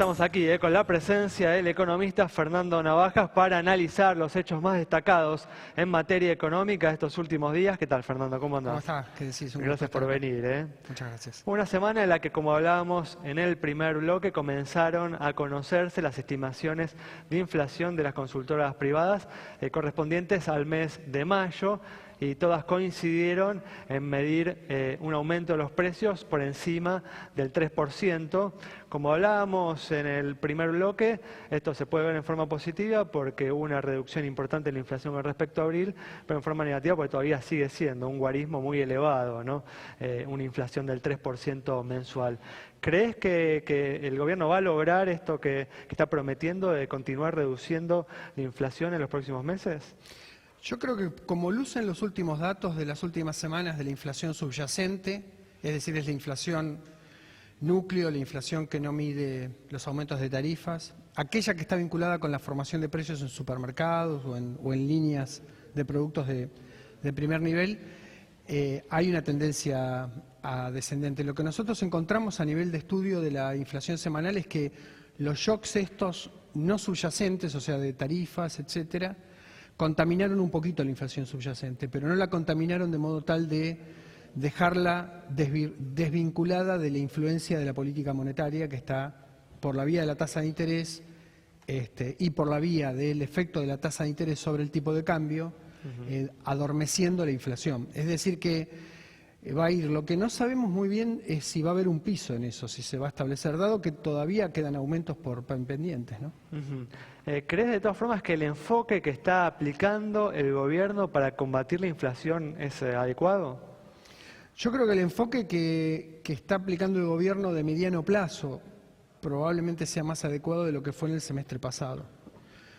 Estamos aquí con la presencia del economista Fernando Navajas para analizar los hechos más destacados en materia económica estos últimos días. ¿Qué tal, Fernando? ¿Cómo andás? ¿Cómo estás? ¿Qué decís? Gracias por venir. Muchas gracias. Una semana en la que, como hablábamos en el primer bloque, comenzaron a conocerse las estimaciones de inflación de las consultoras privadas correspondientes al mes de mayo. Y todas coincidieron en medir un aumento de los precios por encima del 3%. Como hablábamos en el primer bloque, esto se puede ver en forma positiva porque hubo una reducción importante en la inflación con respecto a abril, pero en forma negativa porque todavía sigue siendo un guarismo muy elevado, ¿no? Una inflación del 3% mensual. ¿Crees que el gobierno va a lograr esto que está prometiendo de continuar reduciendo la inflación en los próximos meses? Yo creo que como lucen los últimos datos de las últimas semanas de la inflación subyacente, es decir, es la inflación núcleo, la inflación que no mide los aumentos de tarifas, aquella que está vinculada con la formación de precios en supermercados o en líneas de productos de primer nivel, hay una tendencia descendente. Lo que nosotros encontramos a nivel de estudio de la inflación semanal es que los shocks estos no subyacentes, o sea, de tarifas, etcétera, contaminaron un poquito la inflación subyacente, pero no la contaminaron de modo tal de dejarla desvinculada de la influencia de la política monetaria que está por la vía de la tasa de interés y por la vía del efecto de la tasa de interés sobre el tipo de cambio, adormeciendo la inflación. Es decir que va a ir, lo que no sabemos muy bien es si va a haber un piso en eso, si se va a establecer, dado que todavía quedan aumentos por pendientes, ¿no? ¿Crees de todas formas que el enfoque que está aplicando el gobierno para combatir la inflación es adecuado? Yo creo que el enfoque que está aplicando el gobierno de mediano plazo probablemente sea más adecuado de lo que fue en el semestre pasado.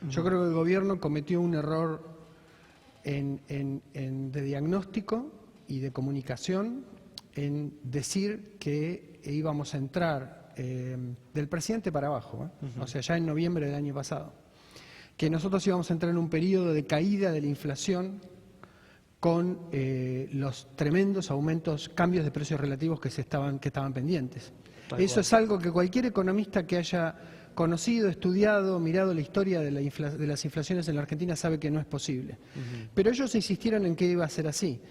Yo creo que el gobierno cometió un error de diagnóstico y de comunicación en decir que íbamos a entrar del presidente para abajo, o sea, ya en noviembre del año pasado, que nosotros íbamos a entrar en un periodo de caída de la inflación con los tremendos aumentos, cambios de precios relativos que estaban pendientes. Eso es algo que cualquier economista que haya conocido, estudiado, mirado la historia de las inflaciones en la Argentina sabe que no es posible. Pero ellos insistieron en que iba a ser así.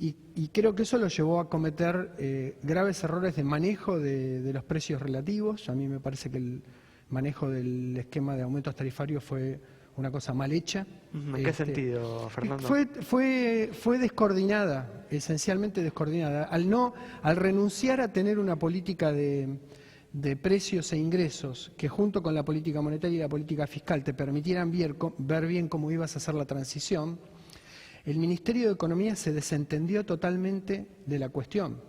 Y creo que eso lo llevó a cometer graves errores de manejo de los precios relativos. A mí me parece que el manejo del esquema de aumentos tarifarios fue una cosa mal hecha. ¿En qué sentido, Fernando? Fue descoordinada, esencialmente descoordinada. Al renunciar a tener una política de precios e ingresos que junto con la política monetaria y la política fiscal te permitieran ver bien cómo ibas a hacer la transición, el Ministerio de Economía se desentendió totalmente de la cuestión.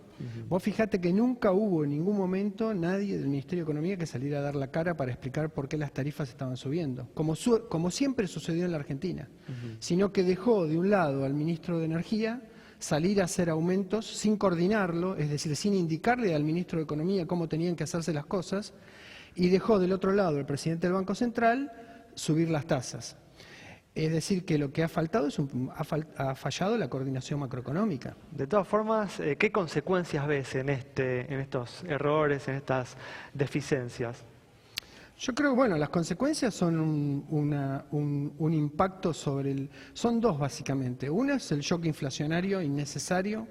Vos fijate que nunca hubo en ningún momento nadie del Ministerio de Economía que saliera a dar la cara para explicar por qué las tarifas estaban subiendo, como siempre sucedió en la Argentina, sino que dejó de un lado al ministro de Energía salir a hacer aumentos sin coordinarlo, es decir, sin indicarle al ministro de Economía cómo tenían que hacerse las cosas, y dejó del otro lado al presidente del Banco Central subir las tasas. Es decir, que lo que ha faltado ha fallado la coordinación macroeconómica. De todas formas, ¿qué consecuencias ves en estos errores, en estas deficiencias? Yo creo, bueno, las consecuencias son un impacto sobre son dos básicamente. Una es el shock inflacionario innecesario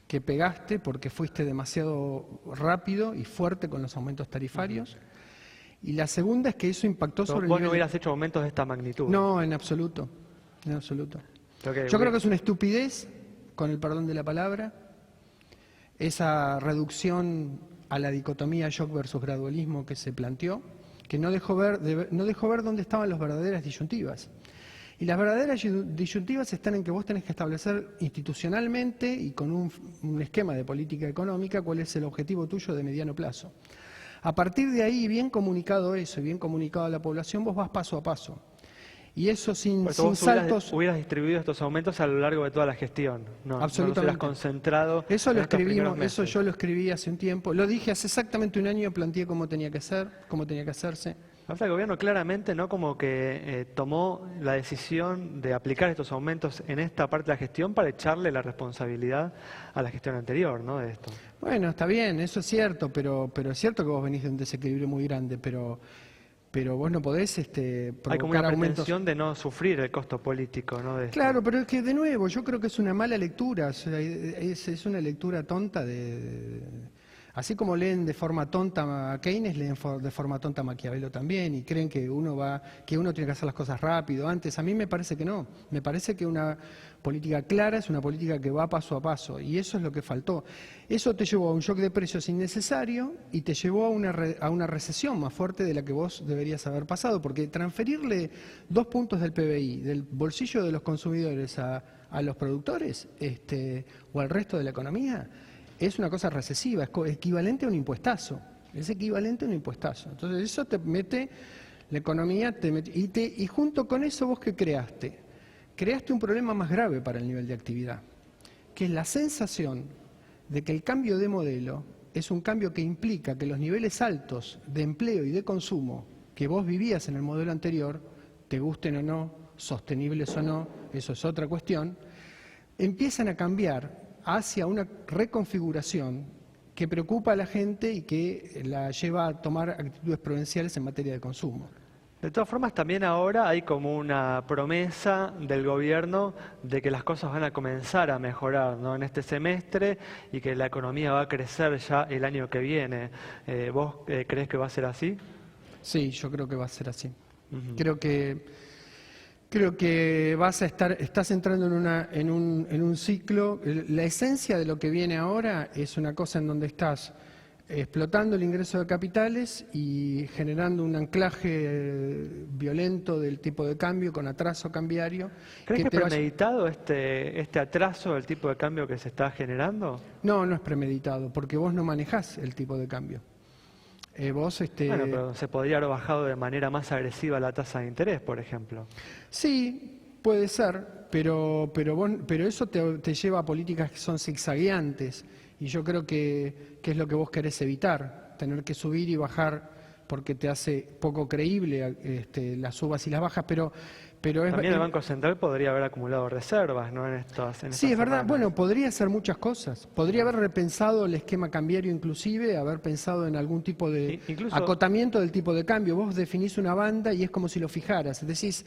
que pegaste porque fuiste demasiado rápido y fuerte con los aumentos tarifarios. Y la segunda es que eso impactó sobre el nivel... ¿Vos no hubieras hecho aumentos de esta magnitud? No, en absoluto, en absoluto. Yo creo que es una estupidez, con el perdón de la palabra, esa reducción a la dicotomía shock versus gradualismo que se planteó, que no dejó ver dónde estaban las verdaderas disyuntivas. Y las verdaderas disyuntivas están en que vos tenés que establecer institucionalmente y con un esquema de política económica cuál es el objetivo tuyo de mediano plazo. A partir de ahí, bien comunicado eso y bien comunicado a la población, vos vas paso a paso. Y eso sin saltos... Hubieras distribuido estos aumentos a lo largo de toda la gestión. No, absolutamente. No los hubieras concentrado. Eso lo escribimos, eso yo lo escribí hace un tiempo. Lo dije hace exactamente un año, planteé cómo tenía que ser, cómo tenía que hacerse. Ahora el gobierno claramente no como que tomó la decisión de aplicar estos aumentos en esta parte de la gestión para echarle la responsabilidad a la gestión anterior, ¿no? De esto. Bueno, está bien, eso es cierto, pero es cierto que vos venís de un desequilibrio muy grande, pero vos no podés Hay como provocar una aumentos. pretensión de no sufrir el costo político, ¿no? De esto. Claro, pero es que de nuevo, yo creo que es una mala lectura, o sea, es una lectura tonta así como leen de forma tonta a Keynes, leen de forma tonta a Maquiavelo también, y creen que uno tiene que hacer las cosas rápido, antes. A mí me parece que no, me parece que una política clara es una política que va paso a paso, y eso es lo que faltó. Eso te llevó a un shock de precios innecesario y te llevó a una recesión más fuerte de la que vos deberías haber pasado, porque transferirle 2 puntos del PBI, del bolsillo de los consumidores a los productores o al resto de la economía, es una cosa recesiva, es equivalente a un impuestazo. Es equivalente a un impuestazo. Entonces eso te mete la economía, y junto con eso vos ¿qué creaste? Creaste un problema más grave para el nivel de actividad, que es la sensación de que el cambio de modelo es un cambio que implica que los niveles altos de empleo y de consumo que vos vivías en el modelo anterior, te gusten o no, sostenibles o no, eso es otra cuestión, empiezan a cambiar hacia una reconfiguración que preocupa a la gente y que la lleva a tomar actitudes prudenciales en materia de consumo. De todas formas, también ahora hay como una promesa del gobierno de que las cosas van a comenzar a mejorar, ¿no? En este semestre, y que la economía va a crecer ya el año que viene. ¿Vos crees que va a ser así? Sí, yo creo que va a ser así. Creo que estás entrando en un ciclo. La esencia de lo que viene ahora es una cosa en donde estás explotando el ingreso de capitales y generando un anclaje violento del tipo de cambio con atraso cambiario. ¿Crees que es premeditado este atraso del tipo de cambio que se está generando? No, no es premeditado, porque vos no manejás el tipo de cambio. Bueno, pero se podría haber bajado de manera más agresiva la tasa de interés, por ejemplo. Sí, puede ser, pero eso te lleva a políticas que son zigzagueantes, y yo creo que es lo que vos querés evitar, tener que subir y bajar porque te hace poco creíble las subas y las bajas, pero también el Banco Central podría haber acumulado reservas, ¿no? Sí, es verdad. Bueno, podría hacer muchas cosas. Podría haber repensado el esquema cambiario, inclusive, haber pensado en algún tipo de acotamiento del tipo de cambio. Vos definís una banda y es como si lo fijaras. Decís,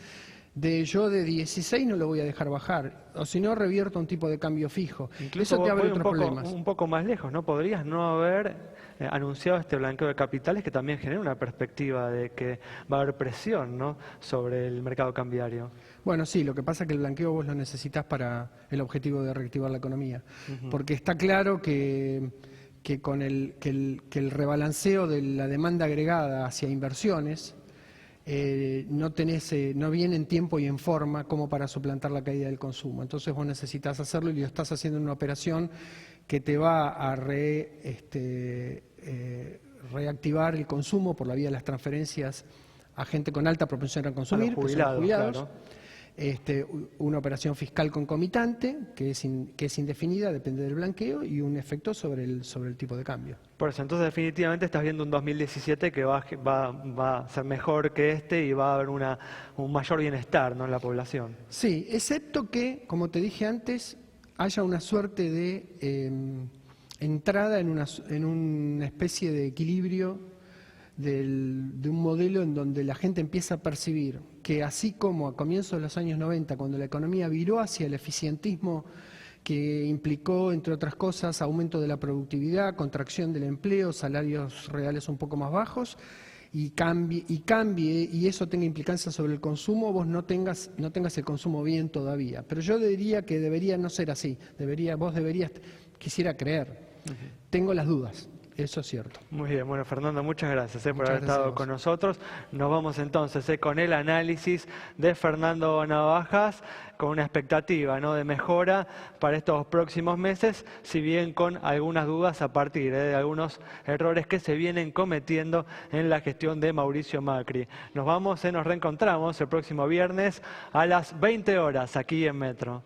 yo de 16 no lo voy a dejar bajar, o si no revierto un tipo de cambio fijo. Incluso eso te abre otros problemas. Un poco más lejos, ¿no? Podrías no haber anunciado este blanqueo de capitales, que también genera una perspectiva de que va a haber presión, ¿no?, sobre el mercado cambiario. Bueno, sí, lo que pasa es que el blanqueo vos lo necesitas para el objetivo de reactivar la economía, porque está claro que con el rebalanceo de la demanda agregada hacia inversiones no viene en tiempo y en forma como para suplantar la caída del consumo. Entonces vos necesitas hacerlo, y lo estás haciendo en una operación que te va a reactivar el consumo por la vía de las transferencias a gente con alta propensión a consumir, que son los jubilados. Claro. Una operación fiscal concomitante que es indefinida, depende del blanqueo, y un efecto sobre el tipo de cambio. Por eso, entonces definitivamente estás viendo un 2017 que va a ser mejor que este, y va a haber un mayor bienestar, ¿no?, en la población. Sí, excepto que, como te dije antes, haya una suerte de entrada en una especie de equilibrio de un modelo en donde la gente empieza a percibir que, así como a comienzos de los años 90, cuando la economía viró hacia el eficientismo, que implicó, entre otras cosas, aumento de la productividad, contracción del empleo, salarios reales un poco más bajos, y cambie y eso tenga implicancias sobre el consumo, vos no tengas el consumo bien todavía. Pero yo diría que debería no ser así. Quisiera creer. Tengo las dudas. Eso es cierto. Muy bien, bueno, Fernando, muchas gracias por haber estado con nosotros. Nos vamos entonces con el análisis de Fernando Navajas, con una expectativa, ¿no?, de mejora para estos próximos meses, si bien con algunas dudas a partir de algunos errores que se vienen cometiendo en la gestión de Mauricio Macri. Nos reencontramos el próximo viernes a las 20 horas aquí en Metro.